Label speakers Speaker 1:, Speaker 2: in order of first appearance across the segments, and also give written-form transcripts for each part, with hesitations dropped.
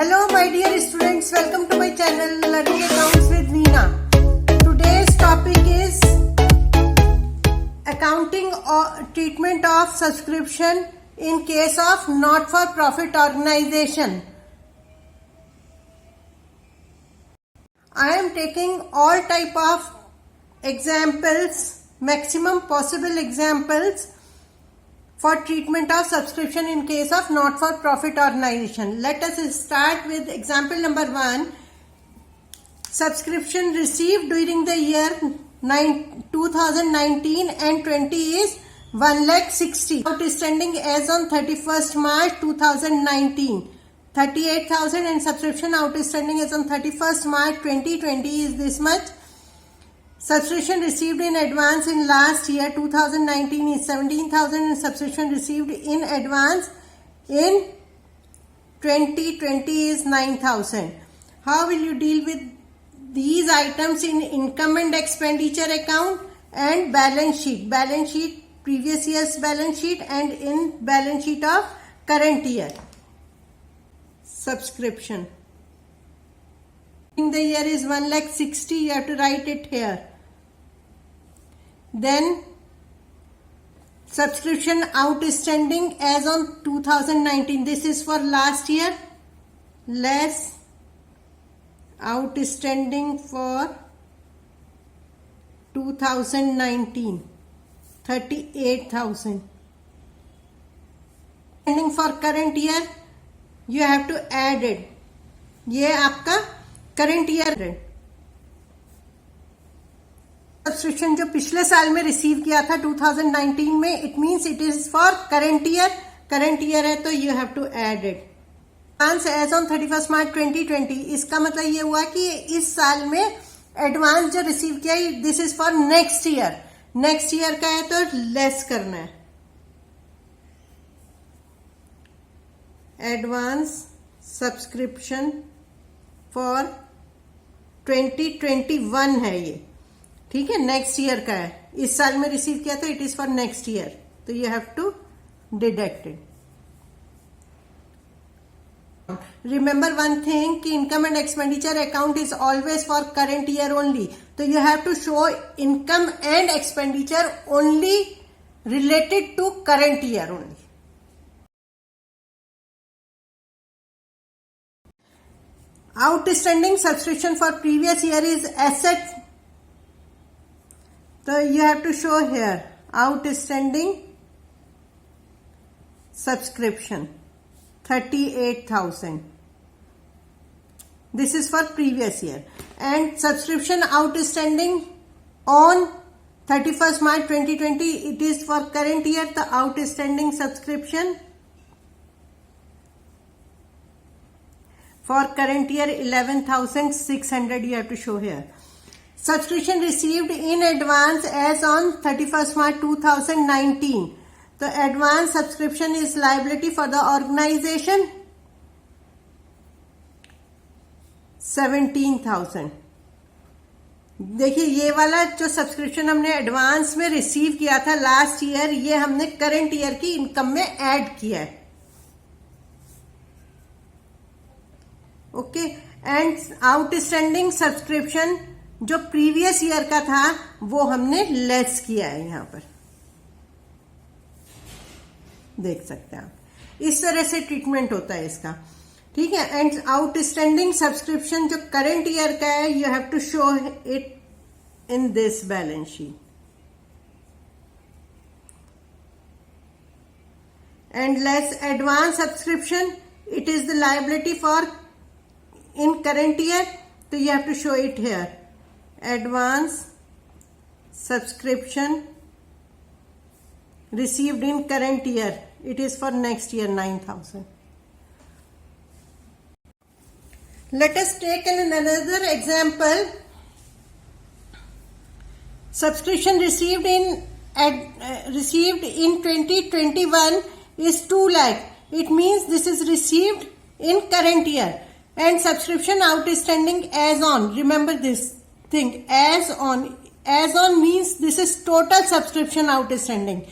Speaker 1: Hello my dear students, welcome to my channel Learning Accounts with Neena. Today's topic is accounting or treatment of subscription in case of not-for-profit organization. I am taking all type of examples, maximum possible examples for treatment of subscription in case of not-for-profit organization. Let us start with example number 1. Subscription received during the year 2019 and 20 is 1,60,000. Outstanding as on 31st March 2019. 38,000 and subscription outstanding as on 31st March 2020 is this much. Subscription received in advance in last year 2019 is 17,000 and subscription received in advance in 2020 is 9,000. How will you deal with these items in income and expenditure account and balance sheet? Balance sheet, previous year's balance sheet, and in balance sheet of current year. Subscription. In the year is 1,60,000, you have to write it here. Then subscription outstanding as on 2019. This is for last year. Less outstanding for 2019. 38,000. Outstanding for current year. You have to add it. ये आपका current year है. Subscription जो पिछले साल में receive किया था 2019 में, it means it is for current year. Current year है तो you have to add it. Advance as on 31st March 2020. इसका मतलब ये हुआ कि इस साल में एडवांस जो रिसीव किया this is for next year. Next year का है तो लेस करना है. एडवांस सब्सक्रिप्शन फॉर 2021 है ये. ठीक है, नेक्स्ट ईयर का है. इस साल में रिसीव किया तो it is for next year, तो you have to deduct it. Remember one thing कि income and expenditure account is always for current year only. तो you have to show income and expenditure only related to current year only. Outstanding subscription for previous year is asset. So you have to show here outstanding subscription 38,000. This is for previous year. And subscription outstanding on 31st March 2020, it is for current year. The outstanding subscription for current year 11,600 you have to show here. Subscription received in advance as on 31st March 2019. The advance subscription is liability for the organization. 17,000. देखिए ये वाला जो subscription हमने advance में receive किया था last year, ये हमने करंट ईयर की इनकम में ऐड किया है. ओके. एंड आउटस्टैंडिंग सब्सक्रिप्शन जो प्रीवियस ईयर का था वो हमने लेस किया है. यहां पर देख सकते हैं आप. इस तरह से ट्रीटमेंट होता है इसका. ठीक है. एंड आउटस्टैंडिंग सब्सक्रिप्शन जो करंट ईयर का है, you have to show it in this balance sheet. And less advance subscription, it is the liability for in current year, so you have to show it here. Advance subscription received in current year, it is for next year 9,000. Let us take another example. Subscription received in 2021 is 2 lakh. It means this is received in current year. And subscription outstanding as on. Remember this thing, as on. As on means this is total subscription outstanding.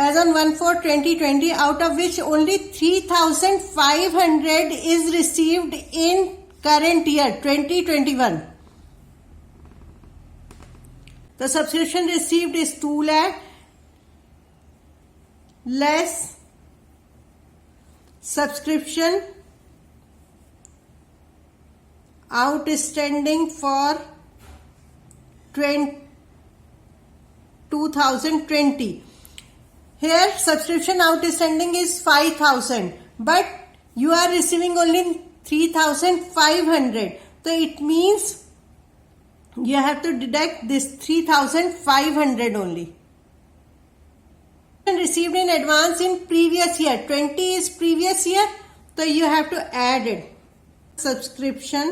Speaker 1: as on 1/4/2020, out of which only 3,500 is received in current year 2021. The subscription received is 2 lakh less subscription outstanding for 2020. Here subscription outstanding is 5,000, but you are receiving only 3,500. So it means you have to deduct this 3,500 only. Received in advance in previous year. 20 is previous year, so you have to add it. Subscription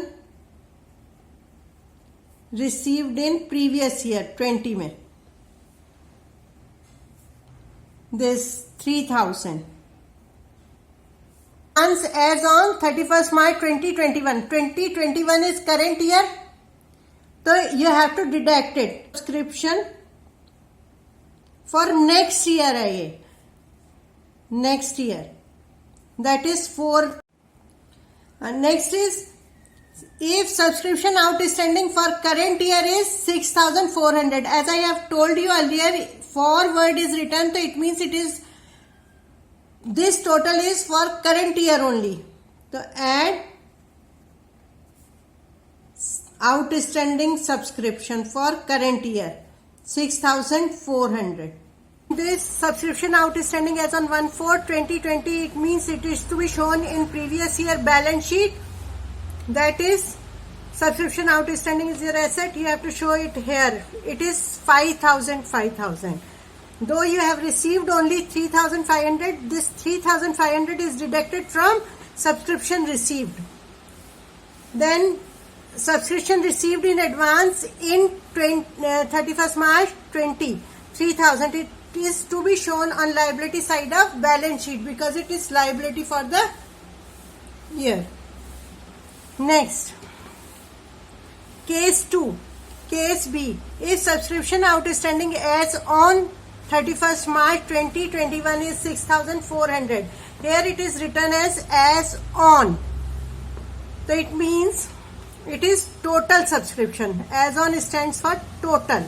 Speaker 1: received in previous year 20 में this 3,000. Once as on 31st March 2021. 2021 is current year, so you have to deduct it. Subscription for next year आइए, next year, that is 4. Next is, if subscription outstanding for current year is 6,400, as I have told you earlier, forward is written, so it means it is, this total is for current year only. So add outstanding subscription for current year 6,400. This subscription outstanding as on 1/4/2020, it means it is to be shown in previous year balance sheet. That is, subscription outstanding is your asset, you have to show it here. It is 5,000. Though you have received only 3,500, this 3,500 is deducted from subscription received. Then subscription received in advance in 31st March 20, 3,000. It is to be shown on liability side of balance sheet because it is liability for the year. Next, case 2, case B. If subscription outstanding as on 31st March 2021 is 6,400, here it is written as on. So it means it is total subscription. As on stands for total.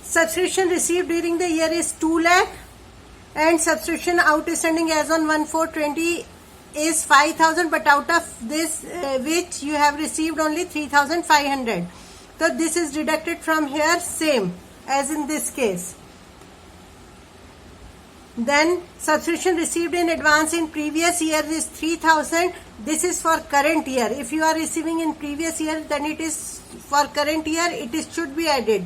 Speaker 1: Subscription received during the year is 2 lakh and subscription outstanding as on 1/4/20 is 5,000, but out of this which you have received only 3,500. So this is deducted from here, same as in this case. Then subscription received in advance in previous year is 3,000. This is for current year. If you are receiving in previous year, then it is for current year, it is should be added.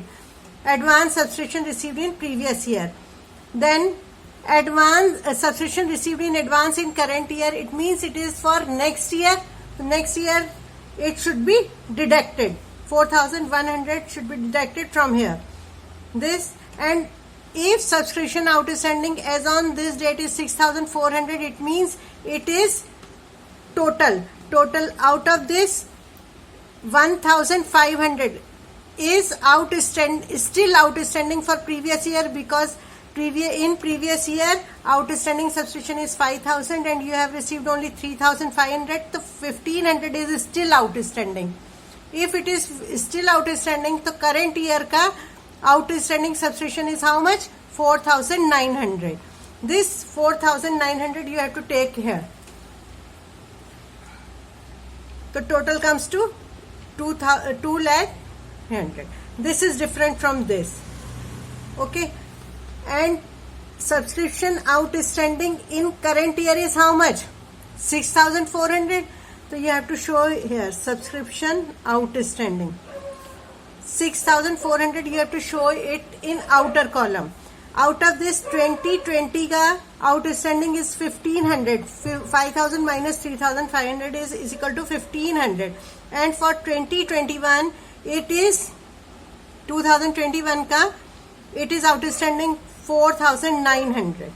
Speaker 1: Advance subscription received in previous year. Then advance subscription received in advance in current year, it means it is for next year. Next year it should be deducted. 4,100 should be deducted from here. This, and if subscription outstanding as on this date is 6,400, it means it is total. Out of this 1,500 is still outstanding for previous year, because in previous year outstanding subscription is 5,000 and you have received only 3,500. The 1,500 is still outstanding. If it is still outstanding, the current year ka outstanding subscription is how much? 4,900. This 4,900 you have to take here. The total comes to 2 lakh 100. This is different from this. Okay. And subscription outstanding in current year is how much? 6,400. So you have to show here subscription outstanding 6,400. You have to show it in outer column. Out of this 2020 ka outstanding is 1,500. 5,000 minus 3,500 is equal to 1,500. And for 2021 it is 2021 ka it is outstanding 4,900.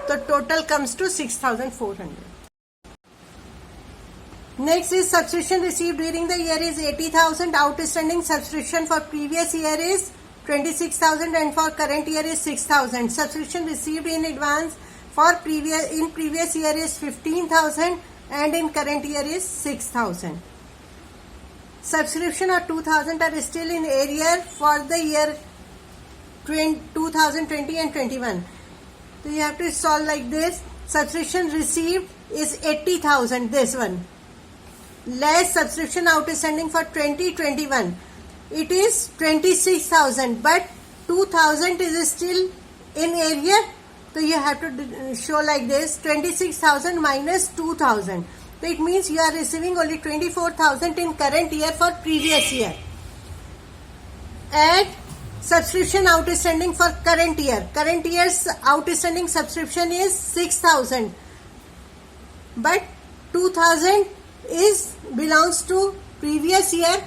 Speaker 1: The total comes to 6,400. Next is subscription received during the year is 80,000. Outstanding subscription for previous year is 26,000 and for current year is 6,000. Subscription received in advance for previous year is 15,000 and in current year is 6,000. Subscription of 2,000 are still in arrear for the year 2020 and 21. So you have to solve like this. Subscription received is 80,000, this one. Less subscription outstanding for 2021. It is 26,000, but 2,000 is still in arrear. So you have to show like this, 26,000 minus 2,000. So it means you are receiving only 24,000 in current year for previous year. Add subscription outstanding for current year. Current year's outstanding subscription is 6,000, but 2,000 belongs to previous year.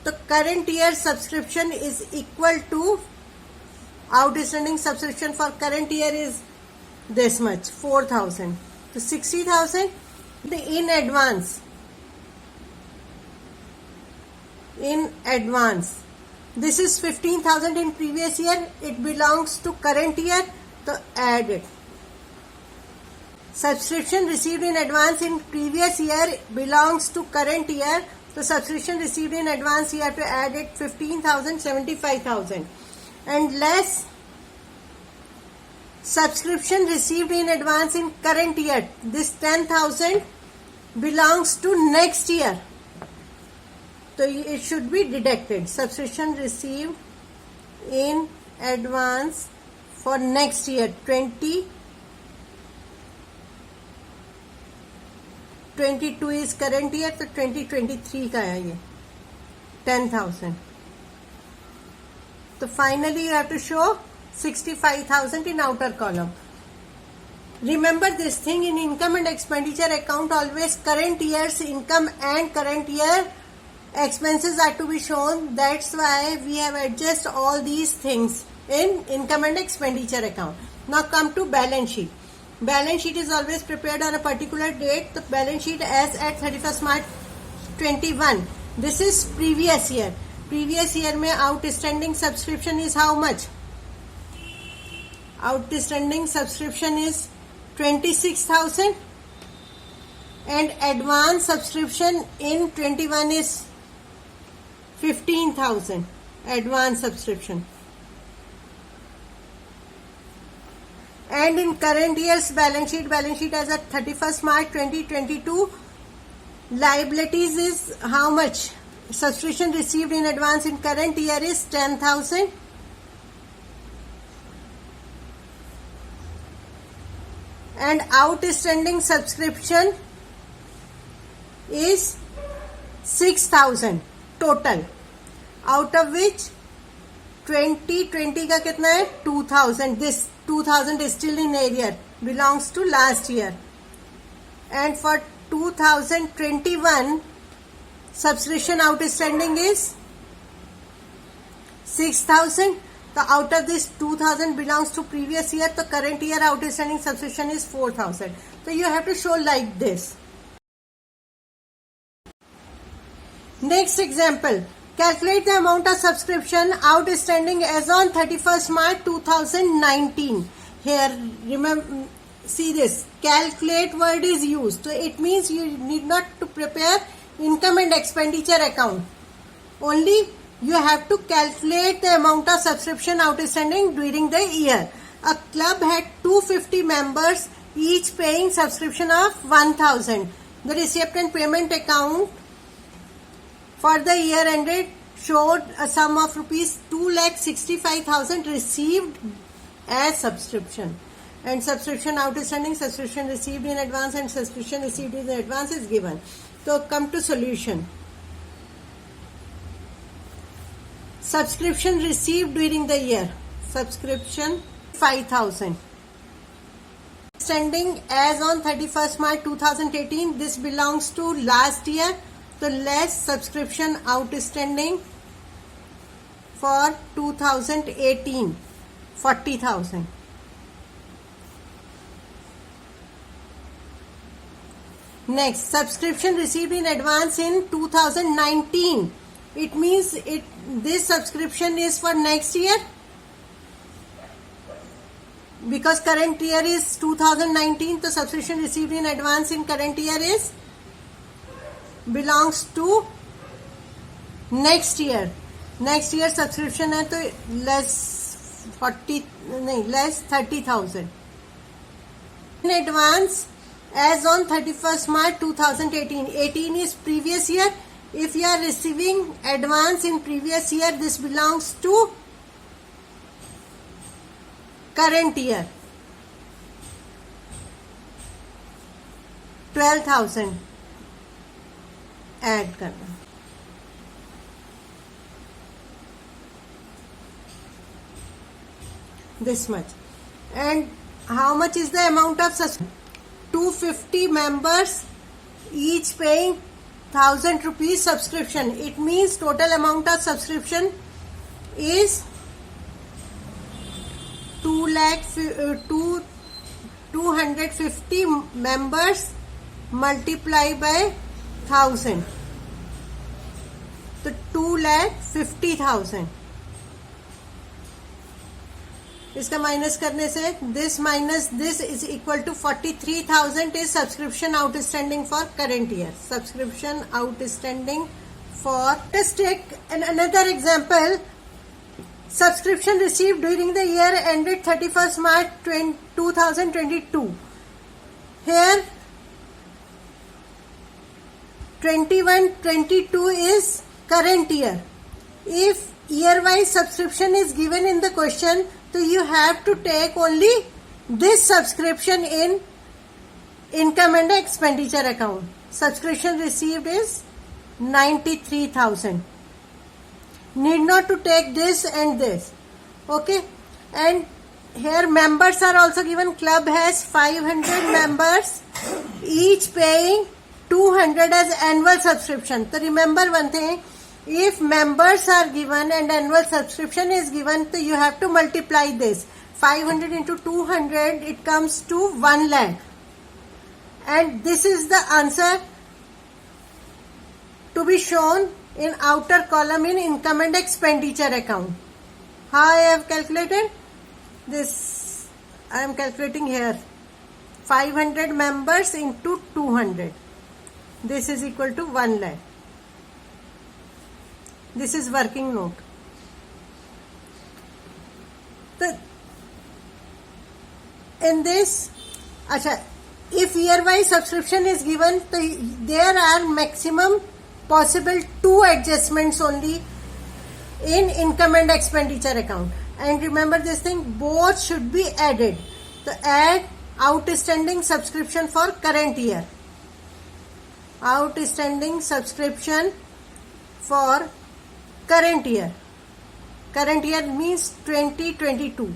Speaker 1: The current year subscription is equal to outstanding subscription for current year is this much, 4,000. So 60,000 in advance. In advance. This is 15,000 in previous year. It belongs to current year. So add it. Subscription received in advance in previous year belongs to current year. So subscription received in advance, you have to add it 15,000, 75,000. And less subscription received in advance in current year. This 10,000 belongs to next year. So it should be deducted. Subscription received in advance for next year, 2022 is current year, तो 2023 का है ये 10,000. So finally you have to show 65,000 in outer column. Remember this thing, in income and expenditure account always current year's income and current year expenses are to be shown. That's why we have adjusted all these things in income and expenditure account. Now come to balance sheet. Balance sheet is always prepared on a particular date. The balance sheet as at 31st March 21. This is previous year. Previous year में outstanding subscription is how much? Outstanding subscription is 26,000 and advance subscription in 21 is 15,000. Advance subscription. And in current year's balance sheet as at 31st March 2022, liabilities is how much? Subscription received in advance in current year is 10,000. And outstanding subscription is 6,000 total. Out of which 2020 का कितना है? 2,000. This 2,000 is still in arrear, belongs to last year. And for 2021, subscription outstanding is 6,000. So out of this 2,000 belongs to previous year. The current year outstanding subscription is 4,000. So you have to show like this. Next example. Calculate the amount of subscription outstanding as on 31st March 2019. Here, remember, see this. Calculate word is used. So it means you need not to prepare income and expenditure account. Only you have to calculate the amount of subscription outstanding during the year. A club had 250 members, each paying subscription of 1,000. The receipt and payment account for the year ended showed a sum of rupees 2,65,000 received as subscription. And subscription outstanding, subscription received in advance and subscription received in advance is given. So come to solution. Subscription received during the year. Subscription 5,000. Outstanding as on 31st March 2018. This belongs to last year. So less subscription outstanding for 2018, 40,000. Next, subscription received in advance in 2019. it means this subscription is for next year, because current year is 2019, the subscription received in advance in current year is belongs to next year. Next year subscription है तो less 30,000 in advance as on 31st March 2018. 18 is previous year. If you are receiving advance in previous year, this belongs to current year. 12,000 add करना. This much. And how much is the amount of subscription? 250 members each paying 1,000 rupees subscription. It means total amount of subscription is 250 members multiplied by 1,000. So 250,000. इसका minus करने से this minus this is equal to 43,000 is subscription outstanding for current year. Subscription outstanding for. Let's take another example. Subscription received during the year ended 31st March 2022. Here 21-22 is current year. If year-wise subscription is given in the question, so you have to take only this subscription in income and expenditure account. Subscription received is 93,000. Need not to take this and this. Okay. And here members are also given. Club has 500 members, each paying 200 as annual subscription. So remember one thing. If members are given and annual subscription is given, so you have to multiply this. 500 into 200, it comes to 1 lakh. And this is the answer to be shown in outer column in income and expenditure account. How I have calculated? This I am calculating here. 500 members into 200. This is equal to 1 lakh. This is working note. So, in this, if year-wise subscription is given, so there are maximum possible 2 adjustments only in income and expenditure account. And remember this thing, both should be added. So add outstanding subscription for current year. Outstanding subscription for current year. Current year means 2022.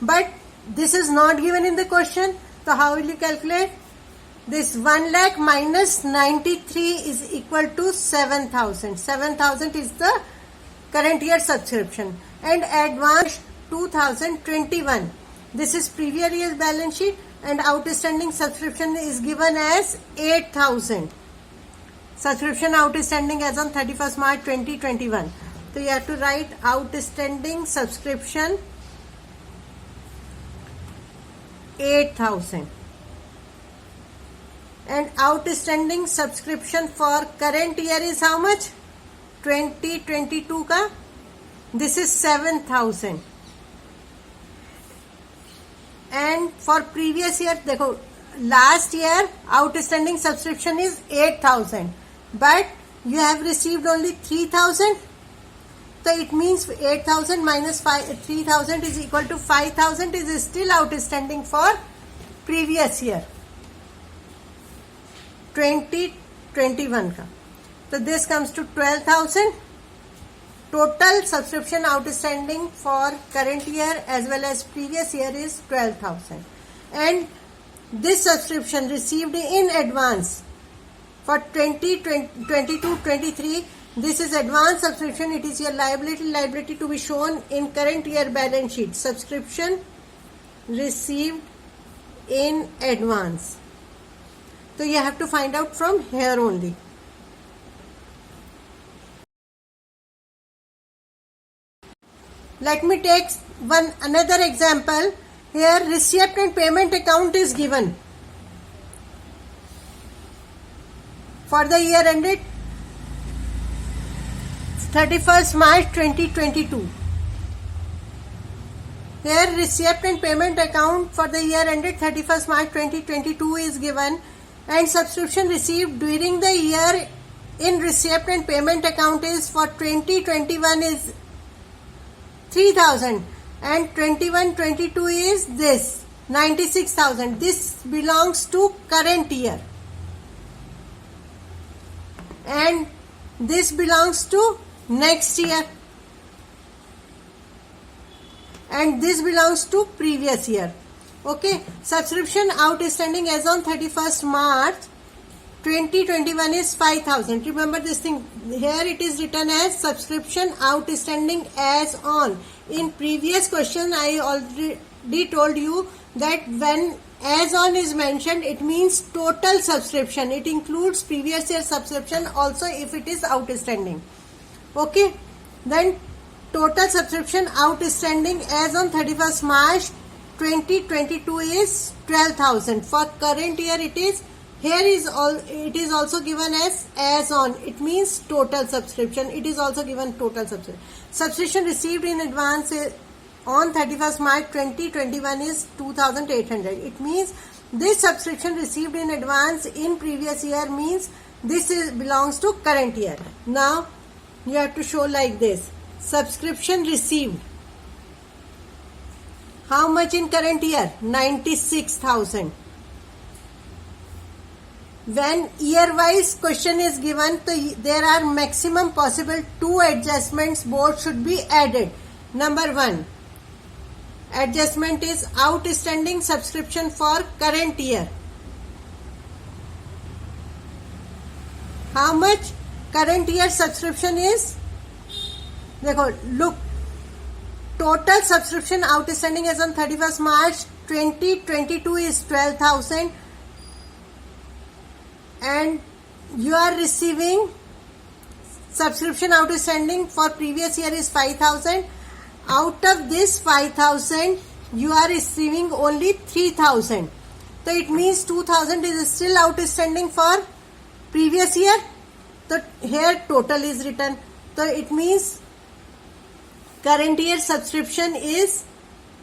Speaker 1: But this is not given in the question. So how will you calculate? This 1 lakh minus 93 is equal to 7,000. 7,000 is the current year subscription. And advance 2021. This is previous year's balance sheet, and outstanding subscription is given as 8,000. Subscription outstanding as on 31st March 2021. So you have to write outstanding subscription 8,000. And outstanding subscription for current year is how much? 2022 ka. This is 7,000. And for previous year, देखो, last year outstanding subscription is 8,000. But you have received only 3,000. So it means 8,000 minus 3,000 is equal to 5,000 is still outstanding for previous year. 2021 ka. So this comes to 12,000. Total subscription outstanding for current year as well as previous year is 12,000. And this subscription received in advance for 2022-23, this is advance subscription. It is your liability to be shown in current year balance sheet. Subscription received in advance. So you have to find out from here only. Let me take another example. Here receipt and payment account is given for the year ended 31st March 2022. Here receipt and payment account for the year ended 31st March 2022 is given, and subscription received during the year in receipt and payment account is for 2021 is 3,000 and 21-22 is this 96,000. This belongs to current year and this belongs to next year and this belongs to previous year. Okay, subscription outstanding as on 31st March 2021 is 5,000. Remember this thing, here it is written as subscription outstanding as on. In previous question I already told you that when as on is mentioned, it means total subscription. It includes previous year subscription also if it is outstanding. Okay, then total subscription outstanding as on 31st March 2022 is 12,000. For current year it is, here is all, it is also given as on. It means total subscription. It is also given total subscription. Subscription received in advance on 31st March 2021 is 2,800. It means this subscription received in advance in previous year means this belongs to current year. Now you have to show like this. Subscription received. How much in current year? 96,000. When year-wise question is given, so there are maximum possible 2 adjustments both should be added. Number 1, adjustment is outstanding subscription for current year. How much current year subscription is? Look, total subscription outstanding as on 31st March 2022 is 12,000 and you are receiving subscription outstanding for previous year is 5,000. Out of this 5,000 you are receiving only 3,000. So it means 2,000 is still outstanding for previous year. So here total is written. So it means current year subscription is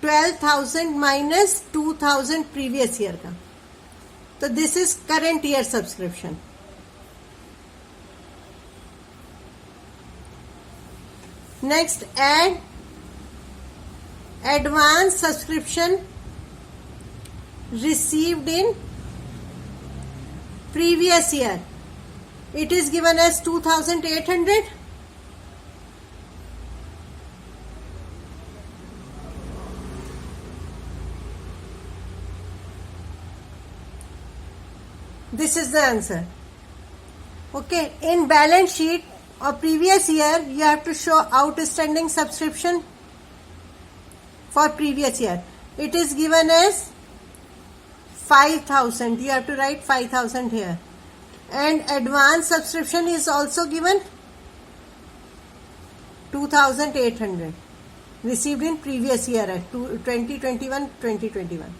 Speaker 1: 12,000 minus 2,000 previous year ka. So this is current year subscription. Next, add advance subscription received in previous year. It is given as 2,800. This is the answer. Okay, in balance sheet of previous year, you have to show outstanding subscription for previous year. It is given as 5,000. You have to write 5,000 here. And advance subscription is also given 2,800 received in previous year, 2021.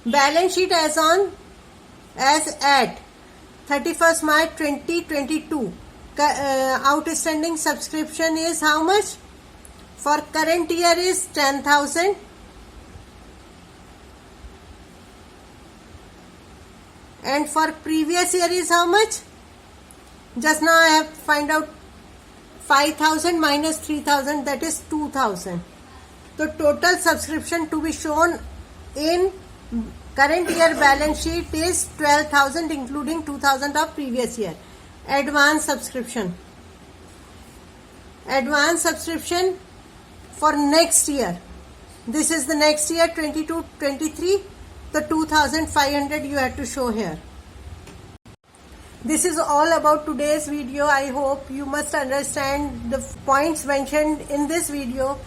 Speaker 1: Balance sheet as at 31st March 2022, outstanding subscription is how much? For current year is 10,000 and for previous year is how much? Just now I have to find out 5,000 minus 3,000, that is 2,000. The total subscription to be shown in current year balance sheet is 12,000 including 2,000 of previous year. Advance subscription. Advance subscription for next year. This is the next year 22-23. The 2,500 you have to show here. This is all about today's video. I hope you must understand the points mentioned in this video.